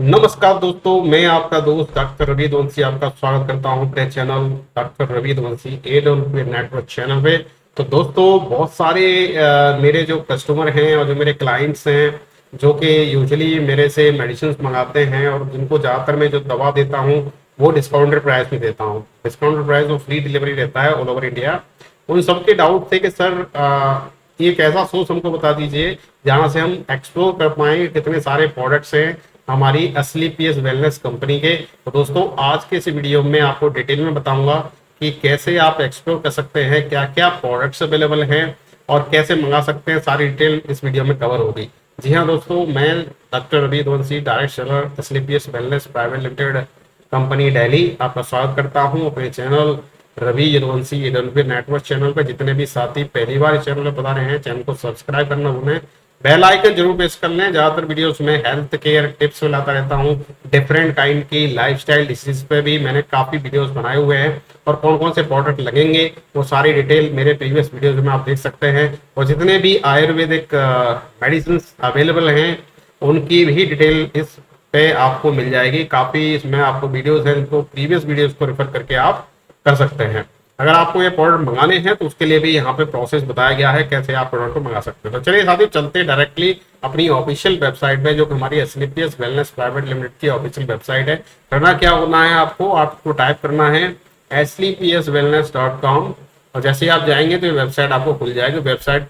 नमस्कार दोस्तों, मैं आपका दोस्त डॉक्टर रवि वंशी आपका स्वागत करता हूं अपने चैनल डॉक्टर रवि वंशी एडब्ल्यू नेटवर्क चैनल पे। तो दोस्तों, बहुत सारे मेरे जो कस्टमर हैं और जो मेरे क्लाइंट्स हैं, जो कि यूजुअली मेरे से मेडिसिन मंगाते हैं और जिनको ज़्यादातर मैं जो दवा देता हूं वो डिस्काउंटेड प्राइस में देता हूं। डिस्काउंटेड प्राइस और फ्री डिलीवरी रहता है ऑल ओवर इंडिया। उन सबके डाउट थे कि सर एक ऐसा सोर्स हमको बता दीजिए जहां से हम एक्सप्लोर कर पाए कितने सारे प्रोडक्ट्स हैं हमारी असली पीएस वेलनेस कंपनी के। तो दोस्तों, आज के इस वीडियो में आपको डिटेल में बताऊंगा कि कैसे आप एक्सप्लोर कर सकते हैं, क्या क्या प्रोडक्ट्स अवेलेबल हैं और कैसे मंगा सकते हैं। सारी डिटेल इस वीडियो में कवर होगी। जी हाँ दोस्तों, मैं doctor Ravi Vanshi, direct seller असली PS wellness private limited company Delhi, आपका स्वागत करता हूँ अपने channel Ravi Yaduvanshi AW network channel पर। जितने भी साथी पहली बार इस चैनल पर बता रहे हैं, चैनल को सब्सक्राइब करना भूलें, बेल आइकन जरूर प्रेस कर लें। ज्यादातर वीडियोस में हेल्थ केयर टिप्स लाता रहता हूँ, डिफरेंट काइंड की लाइफस्टाइल डिसीज पे भी मैंने काफी वीडियोस बनाए हुए हैं और कौन कौन से प्रोडक्ट लगेंगे वो सारी डिटेल मेरे प्रीवियस वीडियोस में आप देख सकते हैं। और जितने भी आयुर्वेदिक मेडिसिन अवेलेबल हैं उनकी भी डिटेल इस पे आपको मिल जाएगी। काफी इसमें आपको वीडियोस हैं जिनको प्रीवियस वीडियोस को रेफर करके आप कर सकते हैं। अगर आपको ये प्रोडक्ट मंगाने हैं तो उसके लिए भी यहाँ पे प्रोसेस बताया गया है कैसे आप प्रोडक्ट को मंगा सकते हैं। तो चलिए साथियों, चलते डायरेक्टली अपनी ऑफिशियल वेबसाइट पे, जो कि हमारी एसलीपीएस वेलनेस प्राइवेट लिमिटेड की ऑफिशियल वेबसाइट है। करना क्या होना है, आपको टाइप करना है slpswellness.com और जैसे ही आप जाएंगे तो ये वेबसाइट आपको खुल जाएगी। वेबसाइट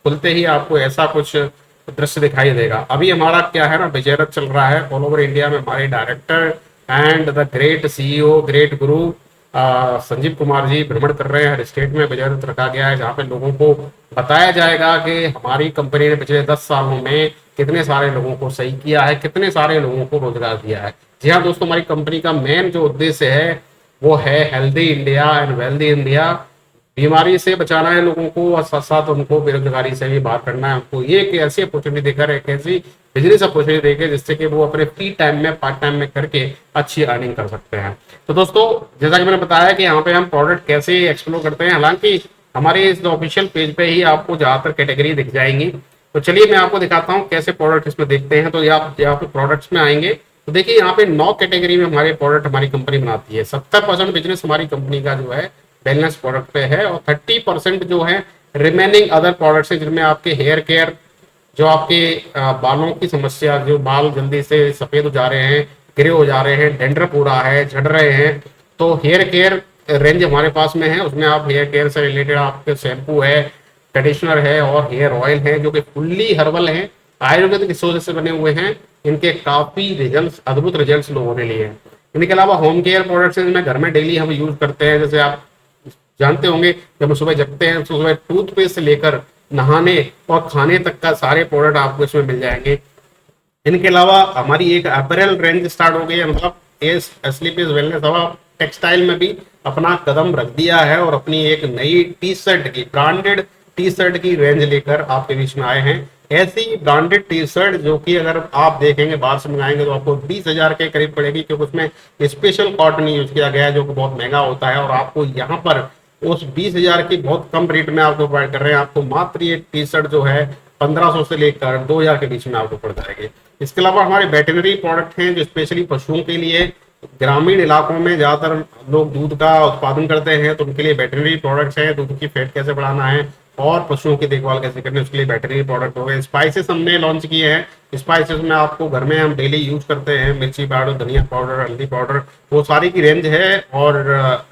खुलते ही आपको ऐसा कुछ दृश्य दिखाई देगा। अभी हमारा क्या है ना, विजयरथ चल रहा है ऑल ओवर इंडिया में। हमारे director and the great CEO, great गुरु संजीव कुमार जी भ्रमण कर रहे हैं। हर स्टेट में विजयरथ रखा गया है जहाँ पे लोगों को बताया जाएगा कि हमारी कंपनी ने पिछले 10 सालों में कितने सारे लोगों को सही किया है, कितने सारे लोगों को रोजगार दिया है। जी हाँ दोस्तों, हमारी कंपनी का मेन जो उद्देश्य है वो है healthy India and wealthy India. बीमारी से बचाना है लोगों को और साथ साथ उनको बेरोजगारी से भी बाहर करना है। उनको ये एक ऐसी अपॉर्चुनिटी देकर, एक ऐसी बिजनेस अपॉर्चुनिटी देकर जिससे कि वो अपने फ्री टाइम में, पार्ट टाइम में करके अच्छी अर्निंग कर सकते हैं। तो दोस्तों, जैसा कि मैंने बताया कि यहाँ पे हम प्रोडक्ट कैसे एक्सप्लोर करते हैं, हालांकि हमारे इस ऑफिशियल पेज पे ही आपको ज्यादातर कैटेगरी दिख जाएंगी। तो चलिए मैं आपको दिखाता हूँ कैसे प्रोडक्ट इसमें देखते हैं। तो ये आप यहाँ पे प्रोडक्ट्स में आएंगे तो देखिए यहाँ पे 9 कैटेगरी में हमारे प्रोडक्ट हमारी कंपनी बनाती है। 70% बिजनेस हमारी कंपनी का जो है वेलनेस प्रोडक्ट पे है और 30% जो है रिमेनिंग अदर प्रोडक्ट्स है, जिनमें आपके हेयर केयर, जो आपके बालों की समस्या, जो बाल जल्दी से सफेद हो जा रहे हैं, ग्रे हो जा रहे हैं, डेंड्रफ हो रहा है, झड़ रहे हैं, तो हेयर केयर रेंज हमारे पास में है। उसमें आप हेयर केयर से रिलेटेड आपके शैम्पू है, कंडीशनर है और हेयर ऑयल है, जो कि फुल्ली हर्बल है, आयुर्वेदिक रिसोर्सेज से बने हुए हैं। इनके काफी रिजल्ट, अद्भुत रिजल्ट लोगों ने लिए हैं। इनके अलावा होम केयर प्रोडक्ट्स में घर में डेली हम यूज करते हैं। जैसे आप जानते होंगे, जब हम सुबह जगते हैं तो सुबह टूथपेस्ट से लेकर नहाने और खाने तक का सारे प्रोडक्ट आपको इसमें मिल जाएंगे। इनके अलावा हमारी एक अपैरल रेंज स्टार्ट हो गई है, मतलब स्लीपीज वेलनेस हवा टेक्सटाइल में भी अपना कदम रख दिया है और अपनी एक नई टी शर्ट की, ब्रांडेड टी शर्ट की रेंज लेकर आपके बीच में आए हैं। ऐसी ब्रांडेड टी शर्ट जो कि अगर आप देखेंगे बाहर से मंगाएंगे तो आपको 20,000 के करीब पड़ेगी, क्योंकि उसमें स्पेशल कॉटन यूज किया गया है जो कि बहुत महंगा होता है। और आपको यहाँ पर उस 20,000 की बहुत कम रेट में आपको प्रोवाइड कर रहे हैं। आपको मात्र ये टी शर्ट जो है 1500 से लेकर 2000 के बीच में आपको पड़ जाएगी। इसके अलावा हमारे वेटनरी प्रोडक्ट हैं जो स्पेशली पशुओं के लिए, ग्रामीण इलाकों में ज्यादातर लोग दूध का उत्पादन करते हैं तो उनके लिए वेटनरी प्रोडक्ट्स हैं। दूध की फैट कैसे बढ़ाना है और पशुओं की देखभाल कैसे करनी है, उसके लिए वेटनरी प्रोडक्ट हो गए। स्पाइसेस हमने लॉन्च किए हैं। स्पाइसेस में आपको घर में हम डेली यूज करते हैं, मिर्ची पाउडर, धनिया पाउडर, हल्दी पाउडर, वो सारी की रेंज है और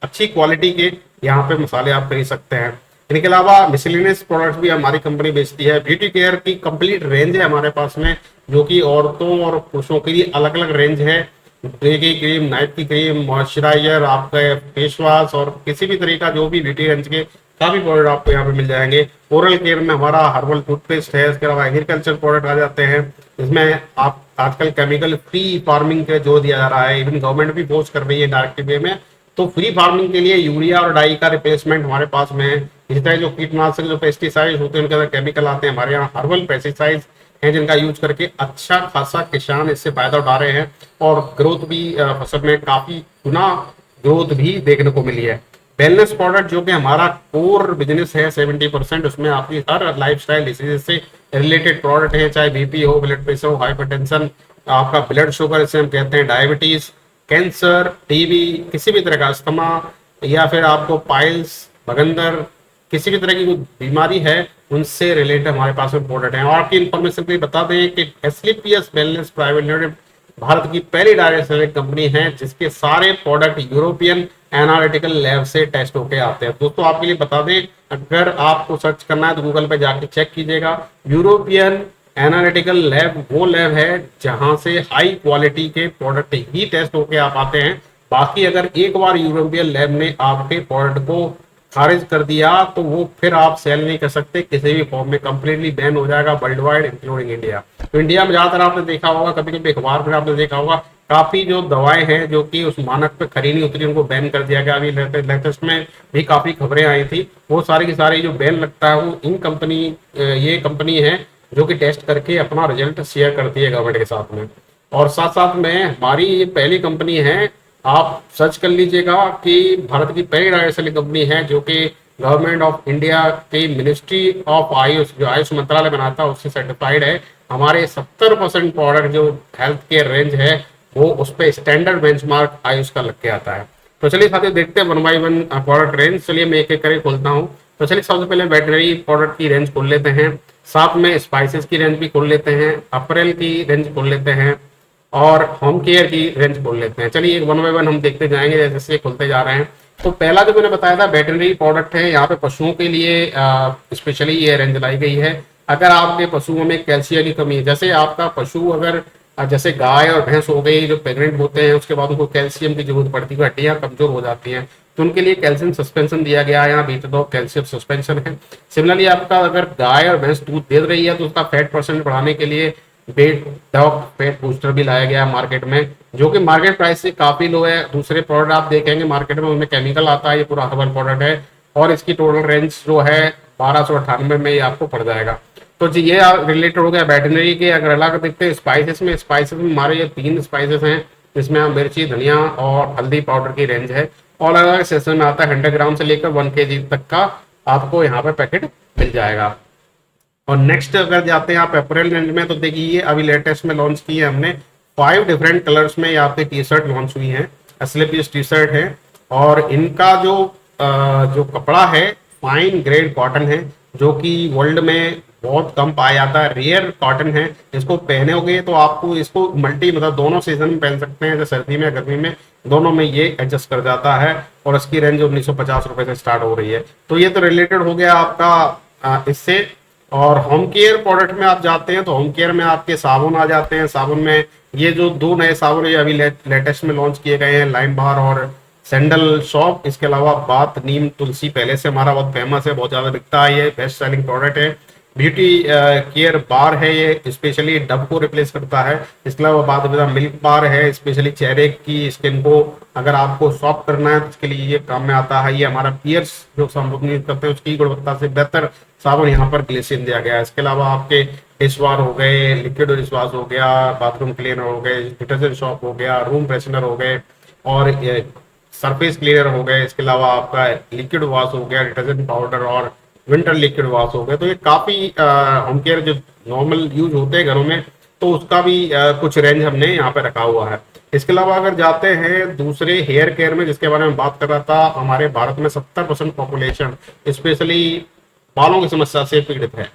अच्छी क्वालिटी के यहाँ पे मसाले आप खरीद सकते हैं। इनके अलावा मिसलिनियस प्रोडक्ट्स भी हमारी कंपनी बेचती है। ब्यूटी केयर की कंप्लीट रेंज है हमारे पास में, जो कि औरतों और पुरुषों के लिए अलग अलग रेंज है। डे की क्रीम, नाइट की क्रीम, मॉइस्चराइजर, आपका फेस वॉश और किसी भी तरीका जो भी ब्यूटी रेंज के काफी प्रोडक्ट आपको यहाँ पे मिल जाएंगे। ओरल केयर में हमारा हर्बल टूथपेस्ट है। इसके अलावा एग्रीकल्चर प्रोडक्ट आ जाते हैं, जिसमें आप आजकल केमिकल फ्री फार्मिंग का जोर दिया जा रहा है। इवन गवर्नमेंट भी फोर्स कर रही है डायरेक्टिव वे में। तो फ्री फार्मिंग के लिए यूरिया और डाई का रिप्लेसमेंट हमारे पास में है। इसी तरह जो कीटनाशक, जो पेस्टिसाइड होते हैं उनके अंदर केमिकल आते हैं, हमारे यहाँ हर्बल पेस्टिसाइड हैं जिनका यूज करके अच्छा खासा किसान इससे फायदा उठा रहे हैं और ग्रोथ भी फसल में काफी गुना ग्रोथ भी देखने को मिली है। वेलनेस प्रोडक्ट जो कि हमारा कोर बिजनेस है 70%, उसमें आपकी हर लाइफस्टाइल डिसीज से रिलेटेड प्रोडक्ट है, चाहे बीपी हो, ब्लड प्रेशर हो, हाइपरटेंशन आपका ब्लड शुगर, इसे हम कहते हैं डायबिटीज, कैंसर, टीबी, किसी भी तरह का अस्थमा, या फिर आपको पाइल्स, बगंदर, किसी भी तरह की कोई बीमारी है, उनसे रिलेटेड हमारे पास में प्रोडक्ट है। और आपकी इन्फॉर्मेशन के लिए बता दें कि एसलीपीएस वेलनेस प्राइवेट लिमिटेड भारत की पहली डायरेक्ट सेलिंग कंपनी है जिसके सारे प्रोडक्ट यूरोपियन एनालिटिकल लैब से टेस्ट होके आते हैं। दोस्तों आपके लिए बता दें, अगर आपको सर्च करना है तो गूगल पे जाके चेक कीजिएगा। यूरोपियन एनालिटिकल लैब वो लैब है जहां से हाई क्वालिटी के प्रोडक्ट ही टेस्ट होके आप आते हैं। बाकी अगर एक बार यूरोपियन लैब ने आपके प्रोडक्ट को खारिज कर दिया तो वो फिर आप सेल नहीं कर सकते किसी भी फॉर्म में, कंप्लीटली बैन हो जाएगा वर्ल्ड वाइड इंक्लूडिंग इंडिया। तो इंडिया में ज्यादातर आपने देखा होगा, कभी कभी अखबार में आपने देखा होगा, काफी जो दवाएं हैं जो कि उस मानक पे खरी नहीं उतरी उनको बैन कर दिया गया। अभी लेटेस्ट में भी काफी खबरें आई थी, वो सारी की सारी जो बैन लगता है वो इन कंपनी, ये कंपनी है जो कि टेस्ट करके अपना रिजल्ट शेयर करती है गवर्नमेंट के साथ में। और साथ साथ में हमारी ये पहली कंपनी है, आप सर्च कर लीजिएगा कि भारत की पहली डायरेक्ट सेलिंग कंपनी है जो कि गवर्नमेंट ऑफ इंडिया की मिनिस्ट्री ऑफ आयुष, जो आयुष मंत्रालय बनाता है, उससे सर्टिफाइड है। हमारे 70% प्रोडक्ट जो हेल्थ केयर रेंज है वो उस पर स्टैंडर्ड बेंचमार्क आयुष का लग के आता है। तो चलिए साथियों देखते हैं 1 बाय 1 प्रोडक्ट रेंज। चलिए मैं एक एक करके खोलता हूँ। तो चलिए सबसे पहले वेटनरी प्रोडक्ट की रेंज खोल लेते हैं, साथ में स्पाइसेस की रेंज भी खोल लेते हैं, अपरेल की रेंज खोल लेते हैं और होम केयर की रेंज खोल लेते हैं। चलिए 1 बाय 1 हम देखते जाएंगे जैसे जैसे खुलते जा रहे हैं। तो पहला जो मैंने बताया था वेटनरी प्रोडक्ट है, यहाँ पे पशुओं के लिए स्पेशली ये रेंज लाई गई है। अगर आपके पशुओं में कैल्शियम की कमी है, जैसे आपका पशु अगर जैसे गाय और भैंस हो गई जो प्रेग्नेंट होते हैं उसके बाद उनको कैल्शियम की जरूरत पड़ती है, हड्डियां कमजोर हो जाती हैं, तो उनके लिए कैल्शियम सस्पेंशन दिया गया है, यहाँ बीटा कैल्शियम सस्पेंशन है। सिमिलरली आपका अगर गाय और भैंस दूध दे रही है तो उसका फैट परसेंट बढ़ाने के लिए बेट डॉग फैट बूस्टर भी लाया गया है मार्केट में, जो कि मार्केट प्राइस से काफी लो है। दूसरे प्रोडक्ट आप देखेंगे मार्केट में उनमें केमिकल आता है, ये पूरा हर्बल प्रोडक्ट है और इसकी टोटल रेंज जो है 1298 में ये आपको पड़ जाएगा। तो जी ये रिलेटेड हो गया वेटनरी के। अगर अलग देखते हैं स्पाइसेस में, स्पाइसेस में हमारे ये 3 स्पाइसेस हैं जिसमें मिर्ची, धनिया और हल्दी पाउडर की रेंज है और अलग अलग सेशन में आता है। 100 ग्राम से लेकर 1 kg तक का आपको यहाँ पे पैकेट मिल जाएगा। और नेक्स्ट अगर जाते हैं आप अप्रैल रेंज में, तो देखिए अभी लेटेस्ट में लॉन्च की है हमने 5 डिफरेंट कलर्स में यहाँ पे टी शर्ट लॉन्च हुई है, एस्लीपीएस टी शर्ट है और इनका जो कपड़ा है फाइन ग्रेड कॉटन है जो कि वर्ल्ड में बहुत कम पाया जाता है, रेयर कॉटन है। इसको पहनोगे तो आपको इसको मतलब दोनों सीजन में पहन सकते हैं, जैसे सर्दी में गर्मी में दोनों में ये एडजस्ट कर जाता है और इसकी रेंज 1950 रुपए से स्टार्ट हो रही है। तो ये तो रिलेटेड हो गया आपका इससे। और होम केयर प्रोडक्ट में आप जाते हैं तो होम केयर में आपके साबुन आ जाते हैं। साबुन में ये जो 2 नए साबुन ये अभी लेटेस्ट में लॉन्च किए गए हैं, लाइम बार और सैंडल शॉप। इसके अलावा बात नीम तुलसी पहले से हमारा बहुत फेमस है, बहुत ज्यादा बिकता है, ये बेस्ट सेलिंग प्रोडक्ट है। ब्यूटी केयर बार है, ये स्पेशली डब को रिप्लेस करता है। इसके अलावा बात मिल्क बार है, स्पेशली चेहरे की स्किन को अगर आपको सॉफ्ट करना है तो उसके लिए ये काम में आता है। ये हमारा पियर्स जो साबुन यूज करते हैं उसकी गुणवत्ता से बेहतर साबुन यहाँ पर ग्लिसरीन दिया गया है। इसके अलावा आपके डिश वार हो गए, लिक्विड डिश वॉश हो गया, बाथरूम क्लीनर हो गए, डिटर्जेंट शॉप हो गया, रूम फ्रेशनर हो गए और सरफेस क्लीनर हो गए। इसके अलावा आपका लिक्विड वॉश हो गया, डिटर्जेंट पाउडर और विंटर लिक्विड वॉश हो गए। तो ये काफी होम केयर जो नॉर्मल यूज होते हैं घरों में, तो उसका भी कुछ रेंज हमने यहाँ पे रखा हुआ है। इसके अलावा अगर जाते हैं दूसरे हेयर केयर में जिसके बारे में बात कर रहा था, हमारे भारत में 70% पॉपुलेशन स्पेशली बालों की समस्या से पीड़ित है,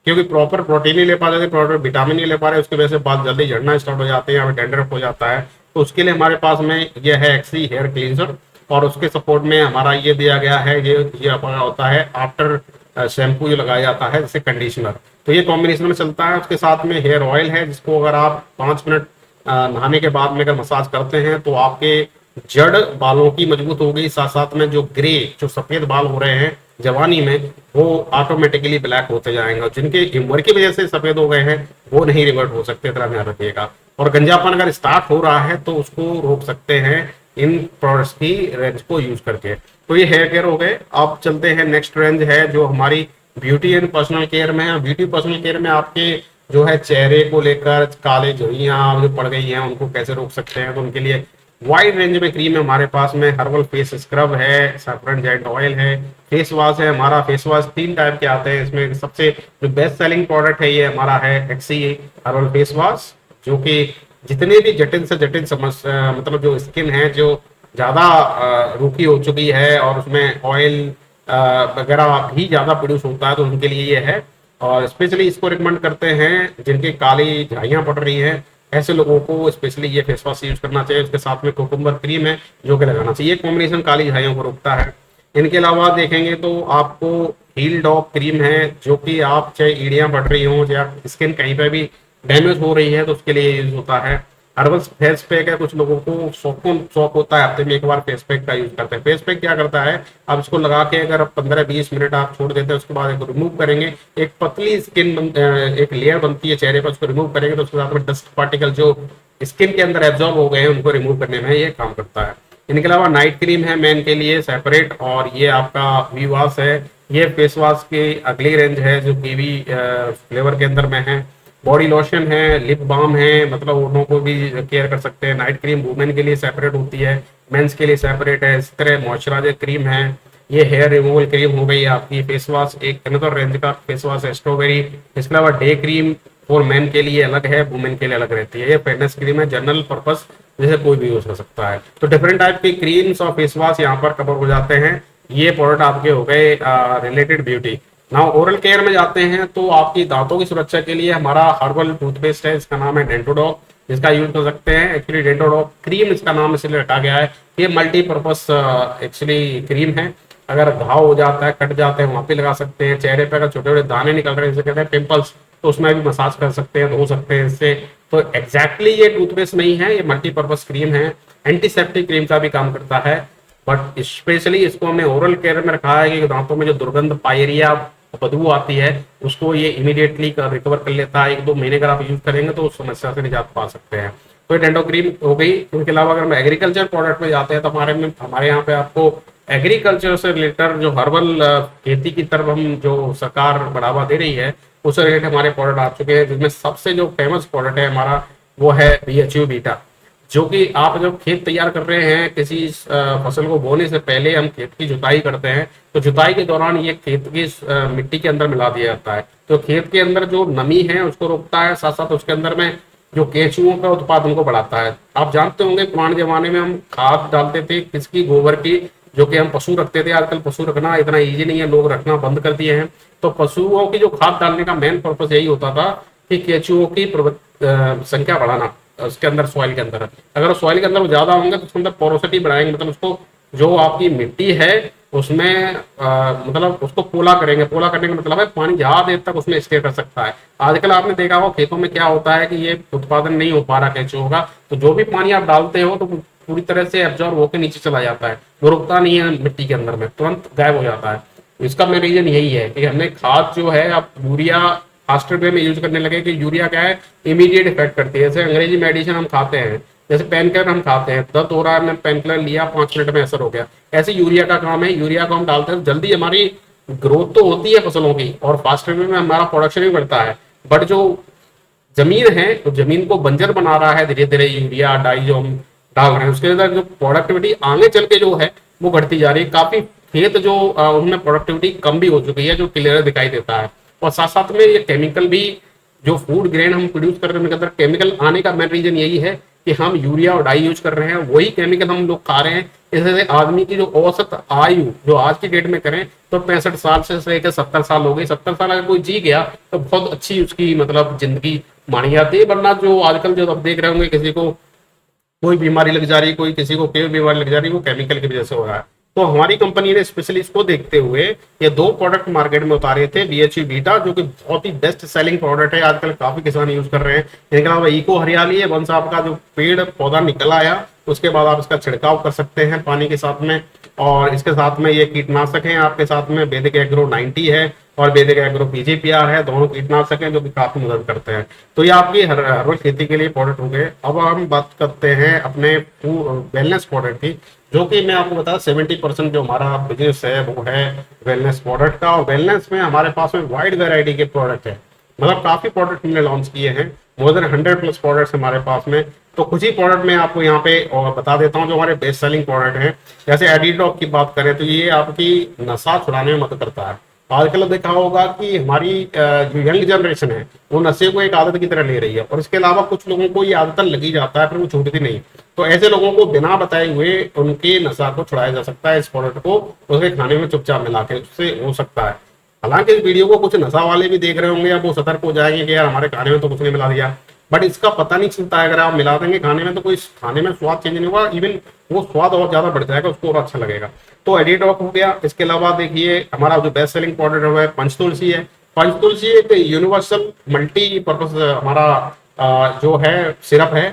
क्योंकि प्रॉपर प्रोटीन नहीं ले पा रहे थे, प्रॉपर विटामिन नहीं ले पा रहे, उसकी वजह से बाल जल्दी झड़ना स्टार्ट हो जाते हैं, यहाँ पे डैंड्रफ हो जाता है। तो उसके लिए हमारे पास में यह है एक्सी हेयर क्लींजर और उसके सपोर्ट में हमारा ये दिया गया है, ये अपना होता है आफ्टर शैम्पू जो लगाया जाता है जैसे कंडीशनर, तो ये कॉम्बिनेशन में चलता है। उसके साथ में हेयर ऑयल है जिसको अगर आप 5 मिनट नहाने के बाद में अगर मसाज करते हैं तो आपके जड़ बालों की मजबूत हो गई, साथ साथ में जो ग्रे जो सफेद बाल हो रहे हैं जवानी में वो ऑटोमेटिकली ब्लैक होते जाएंगे, जिनके उम्र की वजह से सफेद हो गए हैं वो नहीं रिवर्ट हो सकते, तरह ध्यान रखिएगा। और गंजापन अगर स्टार्ट हो रहा है तो उसको रोक सकते हैं इन प्रोडक्ट्स की रेंज को यूज करके। तो ये हेयर केयर हो गए। अब चलते हैं नेक्स्ट रेंज है जो हमारी ब्यूटी एंड पर्सनल केयर में है। ब्यूटी पर्सनल केयर में आपके जो है चेहरे को लेकर काले झुर्रियां जो पड़ गई हैं उनको कैसे रोक सकते हैं, तो उनके लिए वाइड रेंज में क्रीम है हमारे पास में। हर्बल फेस स्क्रब है, सैफरन जेंट ऑयल है, फेस वॉश है। हमारा फेस वॉश 3 टाइप के आते हैं, इसमें सबसे जो बेस्ट सेलिंग प्रोडक्ट है ये हमारा है एक्सी हर्बल फेस वॉश, जो कि जितने भी जटिल से जटिल समस्या, मतलब जो स्किन है जो ज़्यादा रूखी हो चुकी है और उसमें ऑयल वगैरह भी ज़्यादा प्रोड्यूस होता है, तो उनके लिए ये है। और स्पेशली इसको रिकमेंड करते हैं जिनकी काली झाइयाँ पड़ रही हैं, ऐसे लोगों को स्पेशली ये फेस वॉश यूज करना चाहिए। उसके साथ में कोकुम्बर क्रीम है जो कि लगाना चाहिए। ये कॉम्बिनेशन काली झाइयों को रोकता है। इनके अलावा देखेंगे तो आपको हील डॉग क्रीम है, जो कि आप चाहे एड़ियाँ बढ़ रही हों या स्किन कहीं पे भी डैमेज हो रही है तो उसके लिए यूज होता है। हर्बल फेस पैक है, कुछ लोगों को शौक होता है हफ्ते में एक बार फेस पैक का यूज करते हैं। फेस पैक क्या करता है, आप इसको लगा के अगर 15-20 मिनट आप छोड़ देते हैं, उसके बाद इसको रिमूव करेंगे, एक पतली स्किन एक लेयर बनती है चेहरे पर, उसको रिमूव करेंगे तो उसके साथ में डस्ट पार्टिकल जो स्किन के अंदर एब्जॉर्ब हो गए हैं उनको रिमूव करने में ये काम करता है। इनके अलावा नाइट क्रीम है मेन के लिए सेपरेट, और ये आपका वी वॉश है। ये फेस वॉश की अगली रेंज है जो कीवी फ्लेवर के अंदर में है। बॉडी लोशन है, लिप बाम है, मतलब उन्हों को भी केयर कर सकते हैं। नाइट क्रीम वुमेन के लिए सेपरेट होती है, मेंस के लिए सेपरेट है। इस तरह मॉइस्चराइजर क्रीम है। ये हेयर रिमूवल क्रीम हो गई आपकी। फेस वॉश एक अनदर रेंज का फेस वॉश है स्ट्रॉबेरी। इसके अलावा डे क्रीम फॉर मेन के लिए अलग है, वुमेन के लिए अलग रहती है। ये फेयरनेस क्रीम है, जनरल पर्पस जैसे कोई भी यूज कर सकता है। तो डिफरेंट टाइप की क्रीम्स और फेस वॉश यहाँ पर कवर हो जाते हैं। ये प्रोडक्ट आपके हो गए related beauty. Now oral care में जाते हैं तो आपकी दांतों की सुरक्षा के लिए हमारा हर्बल टूथपेस्ट है, इसका नाम है डेंटोडॉग, जिसका यूज कर सकते हैं। एक्चुअली डेंटोडॉग क्रीम इसका नाम इसलिए रखा गया है, ये मल्टीपर्पज एक्चुअली क्रीम है। अगर घाव हो जाता है, कट जाते हैं, वहां पे लगा सकते हैं। चेहरे पे अगर छोटे छोटे दाने निकल रहे हैं जिसे कहते हैं पिंपल्स, तो उसमें भी मसाज कर सकते हैं, धो सकते हैं इससे। तो एग्जैक्टली ये टूथपेस्ट नहीं है, ये मल्टीपर्पज क्रीम है। एंटीसेप्टिक क्रीम का भी काम करता है, बट स्पेशली इसको हमने ओरल केयर में रखा है कि दांतों में जो दुर्गंध पायरिया बदबू आती है उसको ये इमीडिएटली रिकवर कर लेता है। 1-2 महीने अगर आप यूज करेंगे तो उस समस्या से निजात पा सकते हैं। तो डेंटो क्रीम हो गई। इनके अलावा अगर हम एग्रीकल्चर प्रोडक्ट में जाते हैं तो हमारे यहाँ पे आपको एग्रीकल्चर से रिलेटेड जो हर्बल खेती की तरफ हम जो सरकार बढ़ावा दे रही है उससे रिलेटेड हमारे प्रोडक्ट आ चुके हैं, जिसमें सबसे जो फेमस प्रोडक्ट है हमारा वो है BHU बीटा। जो कि आप जब खेत तैयार कर रहे हैं, किसी फसल को बोने से पहले हम खेत की जुताई करते हैं, तो जुताई के दौरान ये खेत की मिट्टी के अंदर मिला दिया जाता है। तो खेत के अंदर जो नमी है उसको रोकता है, साथ साथ उसके अंदर में जो केंचुओं का उत्पादन को बढ़ाता है। आप जानते होंगे पुराने जमाने में हम खाद डालते थे किसकी, गोबर की, जो कि हम पशु रखते थे। आजकल पशु रखना इतना ईजी नहीं है, लोग रखना बंद कर दिए हैं। तो पशुओं की जो खाद डालने का मेन पर्पज यही होता था कि केंचुओं की संख्या बढ़ाना उसके अंदर, सॉइल के अंदर। अगर सॉइल के अंदर ज्यादा होंगे तो उसके अंदर पोरोसिटी बढ़ाएंगे, मतलब उसको जो आपकी मिट्टी है उसमें मतलब उसको पोला करेंगे। पोला करने का मतलब है पानी ज्यादा देर तक उसमें स्टे कर सकता है। आजकल आपने देखा होगा खेतों में क्या होता है कि ये उत्पादन नहीं हो पा रहा केंचुओं का, तो जो भी पानी आप डालते हो तो पूरी तरह से एब्जॉर्ब होकर नीचे चला जाता है, वो रुकता नहीं है मिट्टी के अंदर में, तुरंत गायब हो जाता है। इसका मेन रीजन यही है कि हमने खाद जो है आप यूरिया फास्टर वे में यूज करने लगे कि यूरिया क्या है, इमीडिएट इफेक्ट करती है। जैसे अंग्रेजी मेडिसिन हम खाते हैं, जैसे पेन किलर हम खाते हैं, दर्द हो रहा है, हमने पेन किलर लिया 5 मिनट में असर हो गया। ऐसे यूरिया का काम है, यूरिया को हम डालते हैं जल्दी हमारी ग्रोथ तो होती है फसलों की और फास्टर वे में हमारा प्रोडक्शन भी बढ़ता है, बट जो जमीन है तो जमीन को बंजर बना रहा है धीरे धीरे यूरिया डाई जो हम डाल रहे हैं, उसके अंदर जो प्रोडक्टिविटी आगे चल के जो है वो घटती जा रही है। काफी खेत जो उनमें प्रोडक्टिविटी कम भी हो चुकी है, जो क्लियर दिखाई देता है। और साथ साथ में ये केमिकल भी जो फूड ग्रेन हम प्रोड्यूस कर रहे हैं उनके अंदर केमिकल आने का मेन रीजन यही है कि हम यूरिया और डाई यूज कर रहे हैं, वही केमिकल हम लोग खा रहे हैं। इससे आदमी की जो औसत आयु जो आज की डेट में करें तो 65 साल से लेकर 70 साल हो गई। 70 साल अगर कोई जी गया तो बहुत अच्छी उसकी मतलब जिंदगी मानी जाती है। वरना जो आजकल जो आप देख रहे होंगे किसी को कोई बीमारी लग जा रही है, कोई किसी को कोई बीमारी लग जा रही है, वो केमिकल की वजह से हो रहा है। तो हमारी कंपनी ने स्पेशली इसको देखते हुए ये 2 प्रोडक्ट मार्केट में उतारे थे। BHU बीटा जो कि बहुत ही बेस्ट सेलिंग प्रोडक्ट है, आजकल काफी किसान यूज कर रहे हैं। इनके अलावा इको हरियाली है, वंश आपका जो पेड़ पौधा निकल आया उसके बाद आप इसका छिड़काव कर सकते हैं पानी के साथ में। और इसके साथ में ये कीटनाशक है, आपके साथ में वैदिक एग्रो 90 है और वैदिक एग्रो PGPR है, दोनों कीटनाशक हैं जो कि काफी मदद करते हैं। तो ये आपकी हर्बल खेती के लिए प्रोडक्ट हो गए। अब हम बात करते हैं अपने वेलनेस प्रोडक्ट की, जो कि मैं आपको बता 70% जो हमारा बिजनेस है वो है वेलनेस प्रोडक्ट का। और वेलनेस में हमारे पास में वाइड वैरायटी के प्रोडक्ट है, मतलब काफी प्रोडक्ट हमने लॉन्च किए हैं, मोर देन 100+ प्रोडक्ट्स हमारे पास में। तो कुछ ही प्रोडक्ट मैं आपको यहाँ पे और बता देता हूँ जो हमारे बेस्ट सेलिंग प्रोडक्ट हैं। जैसे एडिडॉग की बात करें तो ये आपकी नशा छुड़ाने में मदद करता है। आजकल देखा होगा कि हमारी जो यंग जनरेशन है वो नशे को एक आदत की तरह ले रही है, और इसके अलावा कुछ लोगों को ये आदत लगी जाता है फिर वो छूटती नहीं। तो ऐसे लोगों को बिना बताए हुए उनके नशा को छुड़ाया जा सकता है, इस प्रोडक्ट को उसके खाने में चुपचाप मिला के, उससे हो सकता है। हालांकि इस वीडियो को कुछ नशा वाले भी देख रहे होंगे, या वो सतर्क हो जाएंगे कि यार हमारे खाने में तो कुछ नहीं मिला दिया, बट इसका पता नहीं चलता है। अगर आप मिला देंगे खाने में तो कोई खाने में स्वाद चेंज नहीं होगा, इवन वो स्वाद और ज्यादा बढ़ जाएगा, उसको और अच्छा लगेगा। तो एडिडॉक हो गया। इसके अलावा देखिए हमारा जो बेस्ट सेलिंग प्रोडक्ट है पंचतुलसी है। पंचतुलसी एक यूनिवर्सल मल्टीपर्पज हमारा जो है सिरप है।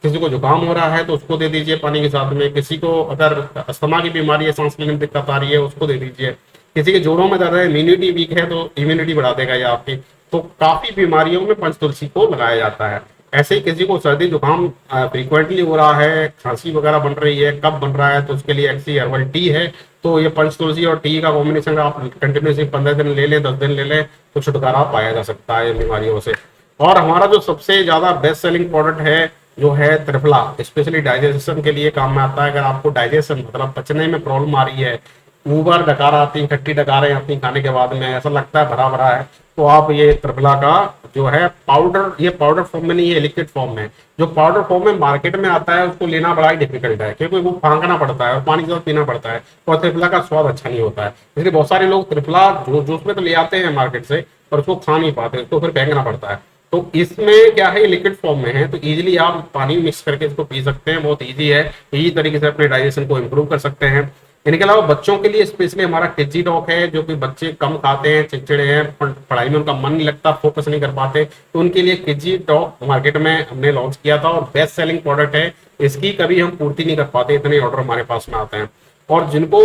किसी को जुकाम हो रहा है तो उसको दे दीजिए पानी के साथ में, किसी को अगर अस्थमा की बीमारी है, सांस लेने में दिक्कत आ रही है, उसको दे दीजिए, किसी के जोड़ों में दर्द है, इम्यूनिटी वीक है तो इम्यूनिटी बढ़ा देगा ये आपकी। तो काफी बीमारियों में पंचतुलसी को लगाया जाता है। ऐसे ही किसी को सर्दी जुकाम फ्रीक्वेंटली हो रहा है, खांसी वगैरह बन रही है, कब बन रहा है, तो उसके लिए एक्सी हर्बल टी है। तो ये पंचतुलसी और टी का कॉम्बिनेशन आप कंटिन्यूसली 15 दिन ले लें, 10 दिन ले लें, तो छुटकारा पाया जा सकता है इन बीमारियों से। और हमारा जो सबसे ज्यादा बेस्ट सेलिंग प्रोडक्ट है जो है त्रिफला, स्पेशली डाइजेशन के लिए काम में आता है। अगर आपको डाइजेशन मतलब पचने में प्रॉब्लम आ रही है, ऊबर डकार आती है, खट्टी डकारें आती हैं खाने के बाद में, ऐसा लगता है भरा भरा है, तो आप ये त्रिफला का जो है पाउडर, ये पाउडर फॉर्म में नहीं है, लिक्विड फॉर्म में। जो पाउडर फॉर्म में मार्केट में आता है उसको लेना बड़ा ही डिफिकल्ट है, क्योंकि वो फांकना पड़ता है और पानी के साथ पीना पड़ता है, और त्रिफला का स्वाद अच्छा नहीं होता है। इसलिए बहुत सारे लोग त्रिफला जूस में तो ले आते हैं मार्केट से, पर उसको खा नहीं पाते, उसको फिर फेंकना पड़ता है। तो इसमें क्या है, लिक्विड फॉर्म में है, तो इजीली आप पानी मिक्स करके इसको पी सकते हैं, बहुत इजी है, इजी तरीके से अपने डाइजेशन को इम्प्रूव कर सकते हैं। इनके अलावा बच्चों के लिए स्पेशली हमारा किजी डॉग है, जो कि बच्चे कम खाते हैं, चिड़चिड़े हैं, पढ़ाई में उनका मन नहीं लगता, फोकस नहीं कर पाते, तो उनके लिए किजी डॉग मार्केट में हमने लॉन्च किया था, और बेस्ट सेलिंग प्रोडक्ट है। इसकी कभी हम पूर्ति नहीं कर पाते, इतने ऑर्डर हमारे पास में आते हैं। और जिनको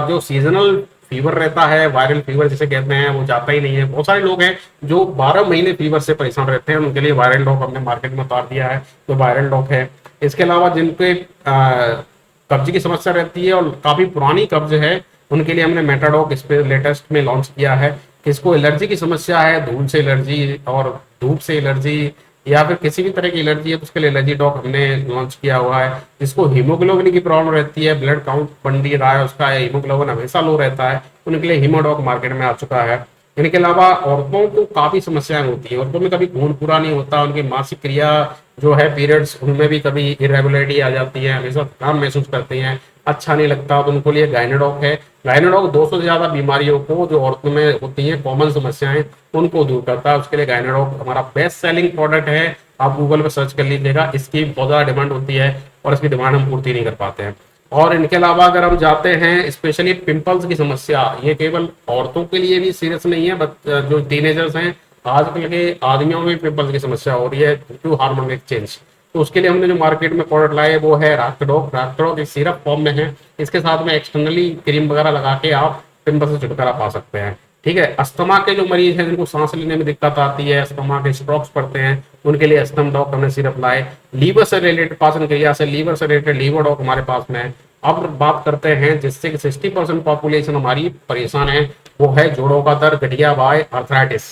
जो सीजनल फीवर रहता है, वायरल फीवर जिसे कहते हैं, वो जाता ही नहीं है। बहुत सारे लोग हैं जो 12 महीने फीवर से परेशान रहते हैं, उनके लिए वायरल डॉग हमने मार्केट में उतार दिया है, तो वायरल डॉग है। इसके अलावा जिनके कब्ज की समस्या रहती है और काफी पुरानी कब्ज है, उनके लिए हमने मेटाडॉग इस पे लेटेस्ट में लॉन्च किया है। किसको एलर्जी की समस्या है, धूल से एलर्जी और धूप से एलर्जी, या फिर किसी भी तरह की एलर्जी है, तो उसके लिए एलर्जी डॉग हमने लॉन्च किया हुआ है। जिसको हीमोग्लोबिन की प्रॉब्लम रहती है, ब्लड काउंट बढ़ नहीं रहा है उसका, हीमोग्लोबिन हमेशा लो रहता है, उनके लिए हीमोडॉग मार्केट में आ चुका है। इनके अलावा औरतों को काफी समस्याएं होती है, औरतों में कभी खून पूरा नहीं होता, उनकी मासिक क्रिया जो है पीरियड्स, उनमें भी कभी इरेगुलरिटी आ जाती है, हमेशा थकान महसूस करती हैं, अच्छा नहीं लगता, तो उनको लिए गायनेडॉग है। गायनेडॉग 200 से ज्यादा बीमारियों को जो औरतों में होती हैं, कॉमन समस्याएं, उनको दूर करता है। उसके लिए गायनेडॉग हमारा बेस्ट सेलिंग प्रोडक्ट है। आप गूगल पर सर्च कर लीजिएगा, इसकी बहुत ज्यादा डिमांड होती है और इसकी डिमांड हम पूर्ति नहीं कर पाते हैं। और इनके अलावा अगर हम जाते हैं स्पेशली पिंपल्स की समस्या, ये केवल औरतों के लिए भी सीरियस नहीं है, बट जो टीनेजर्स हैं, आजकल के आदमियों में पिंपल्स की समस्या हो रही है ड्यू टू हार्मोनल चेंज। तो उसके लिए हमने जो मार्केट में प्रोडक्ट लाए वो है रैक्टोडॉग। रैक्टोडॉग एक सिरप फॉर्म में है, इसके साथ में एक्सटर्नली क्रीम वगैरह लगा के आप पिंपल से छुटकारा पा सकते हैं। ठीक है। अस्थमा के जो मरीज हैं, जिनको सांस लेने में दिक्कत आती है, अस्थमा के स्ट्रोक्स पड़ते हैं, उनके लिए अस्थम डॉग हमने सिरप लाए। लीवर से रिलेटेड, पाचन क्रिया से लीवर से रिलेटेड लीवर डॉग हमारे पास में है। अब बात करते हैं जिससे कि 60% पॉपुलेशन हमारी परेशान है, वो है जोड़ों का दर्द, गठिया बाय, अर्थराइटिस।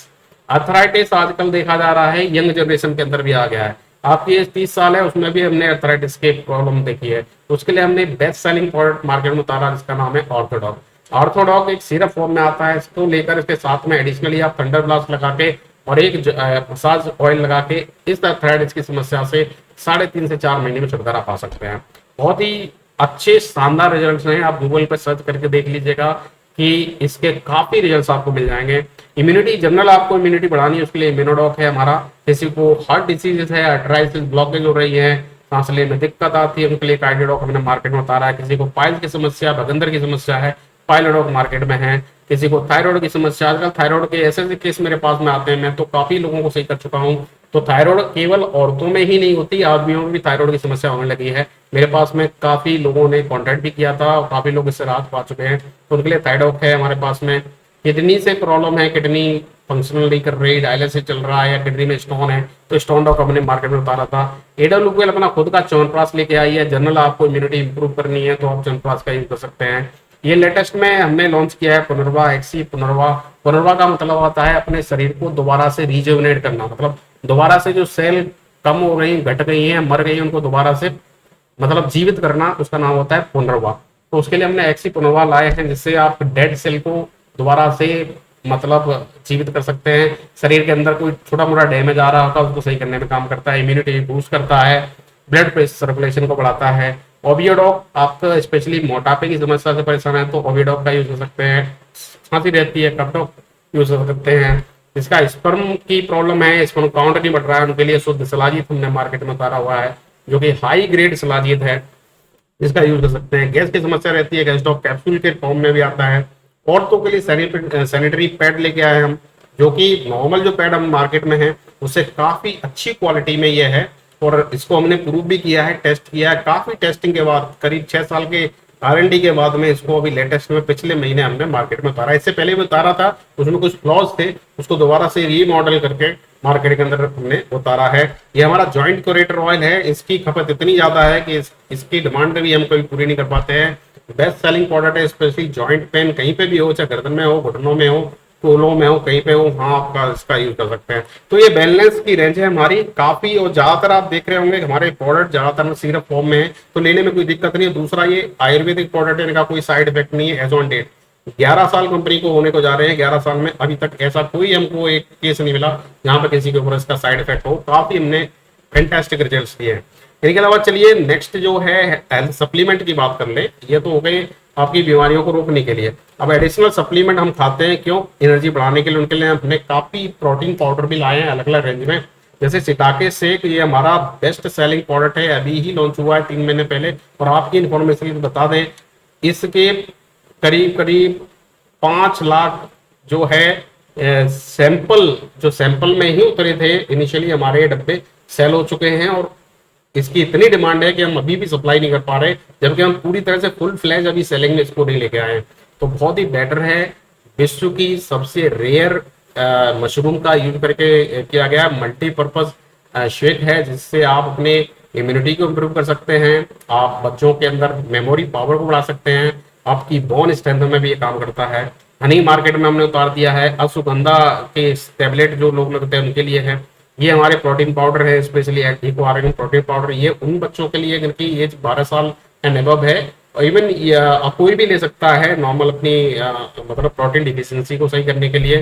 अर्थराइटिस आजकल देखा जा रहा है यंग जनरेशन के अंदर भी आ गया है। आपकी एज 30 साल है, उसमें भी हमने अर्थराइटिस के प्रॉब्लम देखी है, तो उसके लिए हमने बेस्ट सेलिंग प्रोडक्ट मार्केट में उतारा, जिसका नाम है ऑर्थोडॉग। ऑर्थोडॉग एक सिरप फॉर्म में आता है, इसको लेकर इसके साथ में एडिशनली आप थंडर ब्लास्ट लगा के और एक मसाज ऑयल लगा के इस अर्थराइटिस की समस्या से 3.5 से 4 महीने में छुटकारा पा सकते हैं। बहुत ही अच्छे शानदार रिजल्ट्स हैं, आप गूगल पर सर्च करके देख लीजिएगा कि इसके काफी रिजल्ट्स आपको मिल जाएंगे। इम्यूनिटी जनरल, आपको इम्यूनिटी बढ़ानी है, उसके लिए इम्यूनोडॉक है हमारा। किसी को हार्ट डिसीजेस है, आर्थराइटिस, ब्लॉकेज हो रही है, सांस लेने में दिक्कत आती है, उनके लिए कार्डियोडॉक हमने मार्केट में उतारा है। किसी को पाइल्स की समस्या, भगंदर की समस्या है, पाइलोडॉक मार्केट में है। किसी को थायराइड की समस्या, आजकल थायराइड के ऐसे केस मेरे पास में आते हैं, मैं तो काफी लोगों को सही कर चुका हूँ। तो थायराइड केवल औरतों में ही नहीं होती, आदमियों में भी थायराइड की समस्या होने लगी है। मेरे पास में काफी लोगों ने कॉन्टेक्ट भी किया था और काफी लोग इससे राहत पा चुके हैं, तो उनके लिए थायराइड है हमारे पास में। किडनी से प्रॉब्लम है, किडनी फंक्शनल नहीं कर रही, डायलिसिस चल रहा है, या किडनी में स्टोन है, तो स्टोन डॉक हमने मार्केट में उतारा था। एडब्ल्यूएल अपना खुद का च्यवनप्राश लेके आई है। जनरल आपको इम्यूनिटी इंप्रूव करनी है तो आप च्यवनप्राश का यूज कर सकते हैं। ये लेटेस्ट में हमने लॉन्च किया है पुनर्वा एक्सी। पुनर्वा, पुनर्वा का मतलब होता है अपने शरीर को दोबारा से रिजुविनेट करना, मतलब दोबारा से जो सेल कम हो गई, घट गई हैं, मर गई हैं, उनको दोबारा से मतलब जीवित करना, उसका नाम होता है पुनर्वा। तो उसके लिए हमने एक्सी पुनर्वा लाए हैं, जिससे आप डेड सेल को दोबारा से मतलब जीवित कर सकते हैं। शरीर के अंदर कोई छोटा मोटा डैमेज आ रहा होता है उसको सही करने में काम करता है, इम्यूनिटी बूस्ट करता है, ब्लड प्रेशर सर्कुलेशन को बढ़ाता है। ओवियोडॉग आपका स्पेशली मोटापे की समस्या से परेशान है तो ओवियोडॉग का यूज कर सकते हैं। खांसी रहती है कपडॉग यूज कर सकते हैं। जिसका स्पर्म की प्रॉब्लम है, स्पर्म काउंट नहीं बढ़ रहा है, उनके लिए शुद्ध शिलाजीत हमने मार्केट में उतारा हुआ है जो कि हाई ग्रेड शिलाजीत है, इसका यूज कर सकते हैं। गैस की समस्या रहती है, गैस डॉग कैप्सूल के फॉर्म में भी आता है। औरतों के लिए सैनिटरी पैड लेके आए हम, जो कि नॉर्मल जो पैड हम मार्केट में है उससे काफी अच्छी क्वालिटी में ये है और इसको हमने प्रूव भी किया है, टेस्ट किया है। काफी टेस्टिंग के बाद करीब 6 साल के R&D के बाद में इसको अभी लेटेस्ट में पिछले महीने हमने मार्केट में उतारा। इससे पहले भी उतारा था, उसमें कुछ फ्लॉज थे, उसको दोबारा से रीमॉडल करके मार्केट के अंदर हमने उतारा है। ये हमारा जॉइंट क्यूरेटर ऑयल है, इसकी खपत इतनी ज्यादा है कि इसकी डिमांड भी हम कभी पूरी नहीं कर पाते हैं। बेस्ट सेलिंग प्रोडक्ट है, स्पेशली जॉइंट पेन कहीं पे भी हो, चाहे गर्दन में हो, घुटनों में हो, टोलों में हो, कहीं पे हो, हाँ आपका इसका यूज कर सकते हैं। तो ये बैलेंस की रेंज है हमारी काफी, और ज्यादातर आप देख रहे होंगे हमारे प्रोडक्ट ज्यादातर सिर्फ फॉर्म में है तो लेने में कोई दिक्कत नहीं है। दूसरा ये आयुर्वेदिक प्रोडक्ट है, इनका कोई साइड इफेक्ट नहीं है एज ऑन डेट। 11 साल कंपनी को होने को जा रहे हैं, 11 साल में अभी तक ऐसा कोई हमको एक केस नहीं मिला जहां पर किसी के ऊपर इसका साइड इफेक्ट हो। काफी हमने फैंटास्टिक रिजल्ट्स दिए हैं। इनके अलावा चलिए नेक्स्ट जो है हेल्थ सप्लीमेंट की बात कर ले। ये तो हो गई आपकी बीमारियों को रोकने के लिए। अब एडिशनल सप्लीमेंट हम खाते हैं क्यों? एनर्जी बढ़ाने के लिए। उनके लिए हमने काफी प्रोटीन पाउडर भी लाए हैं अलग अलग रेंज में, जैसे सिटाके शेक, ये हमारा बेस्ट सेलिंग प्रोडक्ट है, अभी ही लॉन्च हुआ है 3 महीने पहले। और आपकी इन्फॉर्मेशन बता दें, इसके करीब करीब 5 लाख जो है सैंपल, जो सैंपल में ही उतरे थे इनिशियली, हमारे डब्बे सेल हो चुके हैं और इसकी इतनी डिमांड है कि हम अभी भी सप्लाई नहीं कर पा रहे, जबकि हम पूरी तरह से फुल फ्लैज अभी सेलिंग में इसको नहीं लेके आए हैं। तो बहुत ही बेटर है, विश्व की सबसे रेयर मशरूम का यूज करके किया गया मल्टीपर्पज शेक है, जिससे आप अपने इम्यूनिटी को इम्प्रूव कर सकते हैं, आप बच्चों के अंदर मेमोरी पावर को बढ़ा सकते हैं, आपकी बोन स्ट्रेंथ में भी ये काम करता है। हनी मार्केट में हमने उतार दिया है। अश्वगंधा के टैबलेट जो लोग लगते हैं उनके लिए है। ये हमारे प्रोटीन पाउडर है, स्पेशली इको प्रोटीन पाउडर। ये उन बच्चों के लिए जिनकी एज 12 साल एंड अबव है, इवन कोई भी ले सकता है नॉर्मल अपनी मतलब प्रोटीन डिफिशियंसी को सही करने के लिए।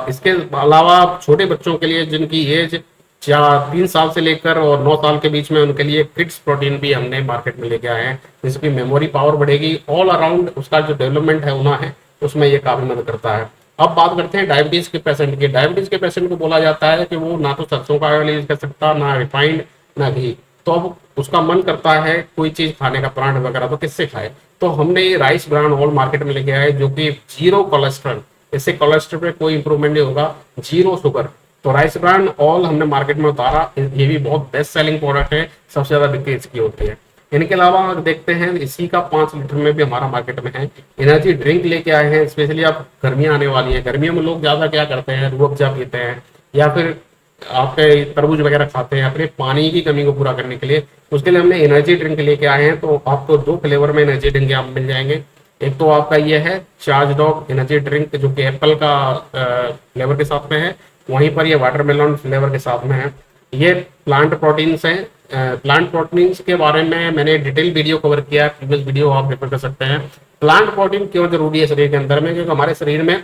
इसके अलावा छोटे बच्चों के लिए जिनकी एज 3 साल से लेकर और 9 साल के बीच में, उनके लिए किड्स प्रोटीन भी हमने मार्केट में लेके आए हैं, जिसकी मेमोरी पावर बढ़ेगी। ऑल अराउंड उसका जो डेवलपमेंट है होना है उसमें ये काफी मदद करता है। अब बात करते हैं डायबिटीज के पेशेंट की। डायबिटीज के पेशेंट को बोला जाता है कि वो ना तो सरसों का ऑयल यूज कर सकता, ना रिफाइंड, ना घी। तो अब उसका मन करता है कोई चीज खाने का, परांठ वगैरह, तो किससे खाए? तो हमने राइस ब्रान ऑयल मार्केट में लेके आए जो कि जीरो कोलेस्ट्रॉल, इससे कोलेस्ट्रॉल पे कोई इंप्रूवमेंट नहीं होगा, जीरो शुगर। तो राइस ब्रांड ऑयल हमने मार्केट में उतारा, ये भी बहुत बेस्ट सेलिंग प्रोडक्ट है, सबसे ज्यादा बिक्री इसकी होती है। इनके अलावा देखते हैं इसी का 5 लीटर में भी हमारा मार्केट में है। एनर्जी ड्रिंक लेके आए हैं, स्पेशली अब गर्मियां आने वाली है, गर्मियों में लोग ज्यादा क्या करते हैं, रूह अफ़ज़ा पीते हैं या फिर आपके तरबूज वगैरह खाते हैं अपने पानी की कमी को पूरा करने के लिए। उसके लिए हमने एनर्जी ड्रिंक लेके आए हैं। तो आपको 2 फ्लेवर में एनर्जी ड्रिंक आप मिल जाएंगे। एक तो आपका ये है चार्ज डॉग एनर्जी ड्रिंक, जो कि एप्पल का फ्लेवर के साथ में है, वहीं पर ये वाटरमेलन फ्लेवर के साथ में है। ये प्लांट प्रोटीन्स हैं। प्लांट प्रोटीन्स के बारे में मैंने डिटेल वीडियो कवर किया है, प्रीवियस वीडियो आप रेफर कर सकते हैं। प्लांट प्रोटीन क्यों जरूरी है शरीर के अंदर में? क्योंकि हमारे शरीर में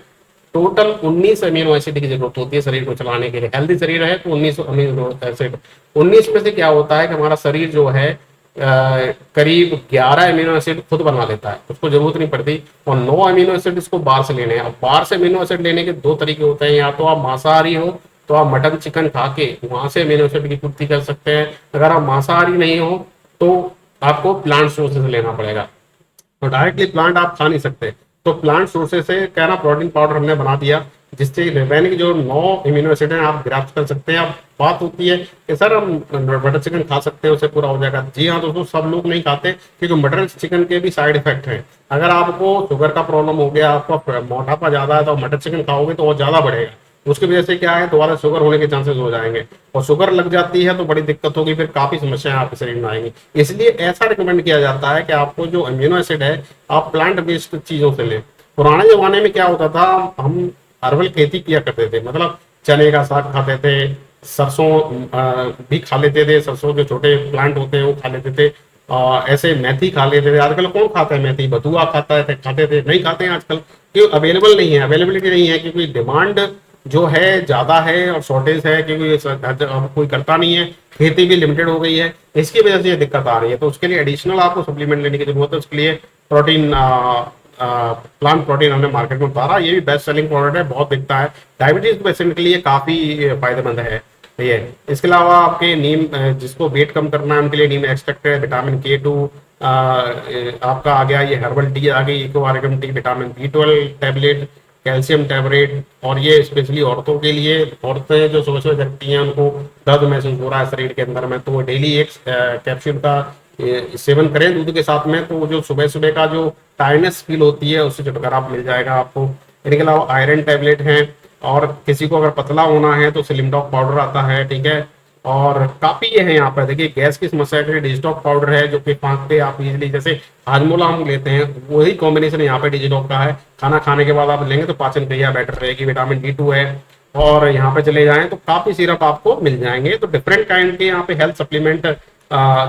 टोटल 19 अमीनो एसिड की जरूरत होती है शरीर को चलाने के लिए। हेल्दी शरीर है तो 19 अमीनो एसिड, 19 में से क्या होता है कि हमारा शरीर जो है करीब 11 अमीनो एसिड खुद बना लेता है, उसको जरूरत नहीं पड़ती, और 9 अमीनो एसिड इसको बाहर से लेने हैं। अब बाहर से अमीनो एसिड लेने के 2 तरीके होते हैं, या तो आप मांसाहारी हो तो आप मटन चिकन खा के वहां से अमीनो एसिड की पूर्ति कर सकते हैं। अगर आप मांसाहारी नहीं हो तो आपको प्लांट सोर्सेज से लेना पड़ेगा, तो डायरेक्टली प्लांट आप खा नहीं सकते। तो प्लांट सोर्सेज से क्या ना प्रोटीन पाउडर हमने बना दिया, जिससे रिमेनिंग जो 9 इम्यूनो एसिड है आप ग्रैप्स कर सकते हैं। अब बात होती है कि सर हम बटर चिकन खा सकते हैं उससे पूरा हो जाएगा। जी हाँ दोस्तों, सब लोग नहीं खाते, क्योंकि बटर चिकन के भी साइड इफेक्ट हैं। अगर आपको शुगर का प्रॉब्लम हो गया, आपका मोटापा ज्यादा है, तो मटर चिकन खाओगे तो और ज्यादा बढ़ेगा। उसकी वजह से क्या है, दोबारा शुगर होने के चांसेस हो जाएंगे, और शुगर लग जाती है तो बड़ी दिक्कत होगी, फिर काफी समस्याएं आपके शरीर में आएंगी। इसलिए ऐसा रिकमेंड किया जाता है कि आपको जो अमीनो एसिड है आप प्लांट बेस्ड चीजों से लें। पुराने जमाने में क्या होता था, हम हर्बल खेती किया करते थे, मतलब चने का साग खाते थे, सरसों भी खा लेते थे, सरसों के छोटे प्लांट होते हैं वो खा लेते थे। ऐसे मेथी खा लेते थे। आजकल कौन खाता है मेथी? बथुआ खाता है, खाते थे, नहीं खाते हैं आजकल, क्यों? अवेलेबल नहीं है, अवेलेबिलिटी नहीं है, क्योंकि डिमांड जो है ज़्यादा है और शॉर्टेज है, क्योंकि अब कोई करता नहीं है, खेती भी लिमिटेड हो गई है, इसकी वजह से ये दिक्कत आ रही है। तो उसके लिए एडिशनल आपको सप्लीमेंट लेने की जरूरत है। उसके लिए प्रोटीन, प्लांट प्रोटीन हमने मार्केट में उतारा, ये भी बेस्ट सेलिंग प्रोडक्ट है, बहुत बिकता है, डायबिटीज पेशेंट के लिए काफ़ी फायदेमंद है ये। इसके अलावा आपके नीम, जिसको वेट कम करना है उनके लिए नीम एक्सट्रैक्ट है, विटामिन K2, आपका आ गया ये हर्बल टी आ गई, eco argan tea, vitamin B12 tablet, calcium tablet, और ये स्पेशली औरतों के लिए, औरतें जो सुबह सुबह जगती हैं उनको दर्द महसूस हो रहा है शरीर के अंदर में, तो वो डेली एक कैप्सूल का सेवन करें दूध के साथ में, तो जो सुबह सुबह का जो टायर्डनेस फील होती है उससे छुटकारा मिल जाएगा आपको। इनके अलावा आयरन टैबलेट हैं, और किसी को अगर पतला होना है तो स्लिम डॉग पाउडर आता है, ठीक है। और काफी ये है यहाँ पर, देखिए गैस की समस्या के लिए डिजिटॉक पाउडर है, जो कि फाँकते आप इजीली, जैसे हाजमोला हम लेते हैं वही कॉम्बिनेशन यहाँ पे डिजिटॉक का है। खाना खाने के बाद आप लेंगे तो पाचन क्रिया बेटर रहेगी। विटामिन D2 है, और यहाँ पे चले जाएं तो काफी सिरप आपको मिल जाएंगे। तो डिफरेंट काइंड के यहाँ पे हेल्थ सप्लीमेंट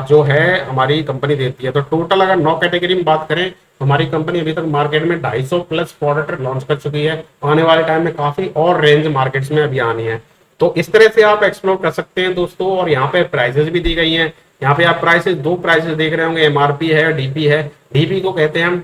जो है हमारी कंपनी देती है। तो टोटल अगर 9 कैटेगरी में बात करें, हमारी कंपनी अभी तक मार्केट में 250 प्लस प्रोडक्ट लॉन्च कर चुकी है। आने वाले टाइम में काफी और रेंज मार्केट्स में अभी आनी है, तो इस तरह से आप एक्सप्लोर कर सकते हैं दोस्तों। और यहाँ पे प्राइसेस भी दी गई हैं। यहाँ पे आप प्राइसेस, दो प्राइसेस देख रहे होंगे, MRP है और DP है। DP को कहते हैं हम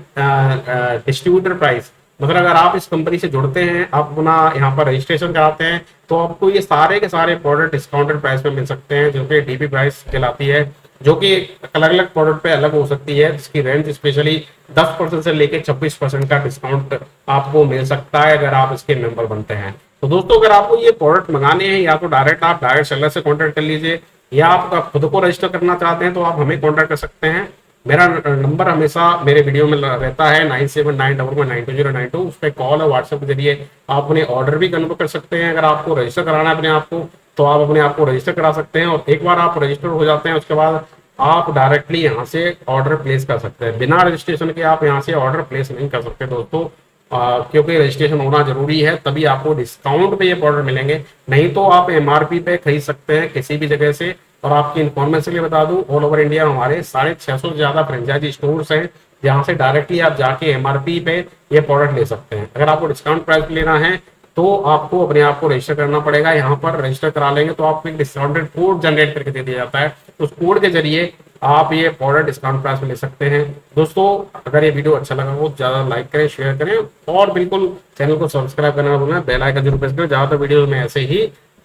डिस्ट्रीब्यूटर प्राइस, मतलब अगर आप इस कंपनी से जुड़ते हैं, आप अपना यहाँ पर रजिस्ट्रेशन कराते हैं, तो आपको ये सारे के सारे प्रोडक्ट डिस्काउंटेड प्राइस पे मिल सकते हैं, जो कि DP प्राइस कहलाती है, जो कि अलग अलग प्रोडक्ट पे अलग हो सकती है, जिसकी रेंज स्पेशली 10% से लेके 26% का डिस्काउंट आपको मिल सकता है अगर आप इसके मेंबर बनते हैं। तो दोस्तों, अगर आपको ये प्रोडक्ट मंगाने हैं, या तो आप डायरेक्ट सेलर से कॉन्टेक्ट कर लीजिए, या आप खुद को रजिस्टर करना चाहते हैं तो आप हमें कॉन्टेक्ट कर सकते हैं। मेरा नंबर हमेशा मेरे वीडियो में रहता है 9791920992, उस पर कॉल और व्हाट्सएप के जरिए आप अपने ऑर्डर भी कन्फर्म कर सकते हैं। अगर आपको रजिस्टर कराना है अपने आप को, तो आप अपने आप को रजिस्टर करा सकते हैं, और एक बार आप रजिस्टर हो जाते हैं उसके बाद आप डायरेक्टली यहाँ से ऑर्डर प्लेस कर सकते हैं। बिना रजिस्ट्रेशन के आप यहाँ से ऑर्डर प्लेस नहीं कर सकते दोस्तों, क्योंकि रजिस्ट्रेशन होना जरूरी है, तभी आपको डिस्काउंट पे ये प्रोडक्ट मिलेंगे। नहीं तो आप MRP पे खरीद सकते हैं किसी भी जगह से। और आपकी इन्फॉर्मेशन के लिए बता दूं, ऑल ओवर इंडिया हमारे 650 से ज्यादा फ्रेंचाइजी स्टोर्स हैं, जहां से डायरेक्टली आप जाके MRP पे ये प्रोडक्ट ले सकते हैं। अगर आपको डिस्काउंट प्राइस लेना है तो आपको अपने आप को रजिस्टर करना पड़ेगा। यहाँ पर रजिस्टर करा लेंगे तो आपको एक डिस्काउंटेड कोड जनरेट करके दे दिया जाता है, उस कोड के जरिए आप ये प्रोडक्ट डिस्काउंट प्राइस में ले सकते हैं। दोस्तों, अगर ये वीडियो अच्छा लगा हो, ज्यादा लाइक करें, शेयर करें, और बिल्कुल चैनल को सब्सक्राइब करना ना भूलें, बेल आइकन जरूर प्रेस करें। ज्यादातर वीडियो में ऐसे ही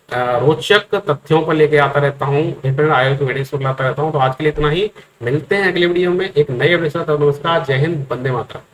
रोचक तथ्यों पर लेके आता रहता हूँ, डिफरेंट आयोजन वीडियो लाता रहता हूँ। तो आज के लिए इतना ही, मिलते हैं अगले वीडियो में एक नए वीडियो के साथ। नमस्कार, जय हिंद, वंदे मातरम।